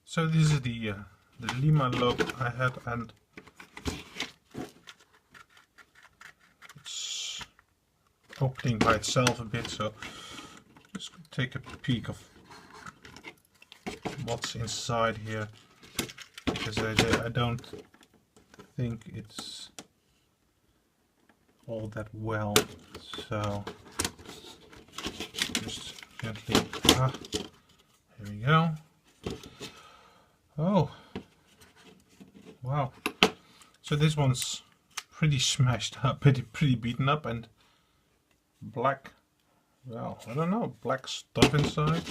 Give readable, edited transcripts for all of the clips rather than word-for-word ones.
So this is the Lima logo I had, and it's opening by itself a bit, so let's take a peek of what's inside here, because I don't think it's all that well. So just gently, here we go. Oh, wow. So this one's pretty smashed up, pretty beaten up, and black, well, I don't know, black stuff inside.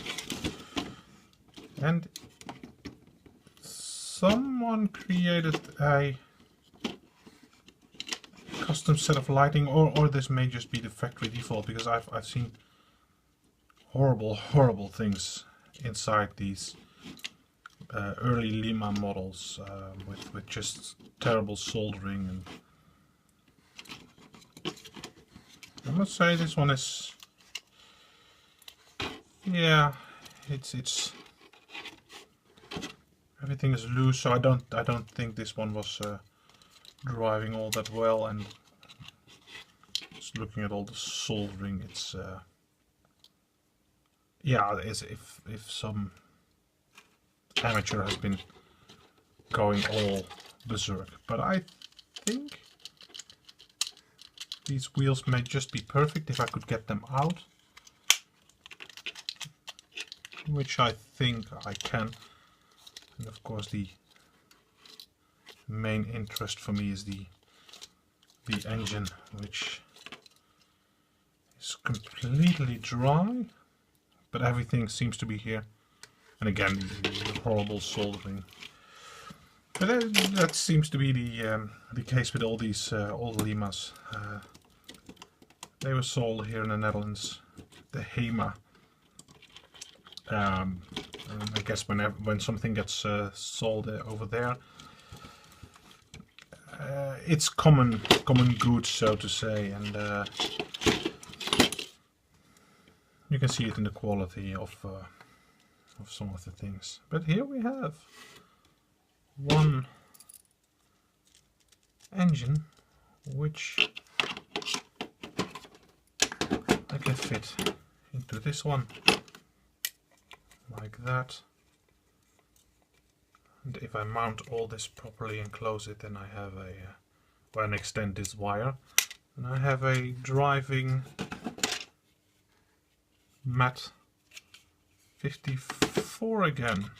And someone created a custom set of lighting, or this may just be the factory default, because I've seen horrible things inside these early Lima models with just terrible soldering. And I must say this one is, yeah, it's everything is loose, so I don't think this one was driving all that well. And just looking at all the soldering, it's yeah, as if some amateur has been going all berserk. But I think these wheels may just be perfect if I could get them out, which I think I can. And of course the main interest for me is the engine, which is completely dry, but everything seems to be here. And again, the horrible soldering. But that seems to be the case with all these old Limas. They were sold here in the Netherlands, the HEMA. I guess when something gets sold over there, it's common goods, so to say, and you can see it in the quality of some of the things. But here we have one engine which I can fit into this one like that, and if I mount all this properly and close it, then I have and extend this wire, and I have a driving Mat 54 again.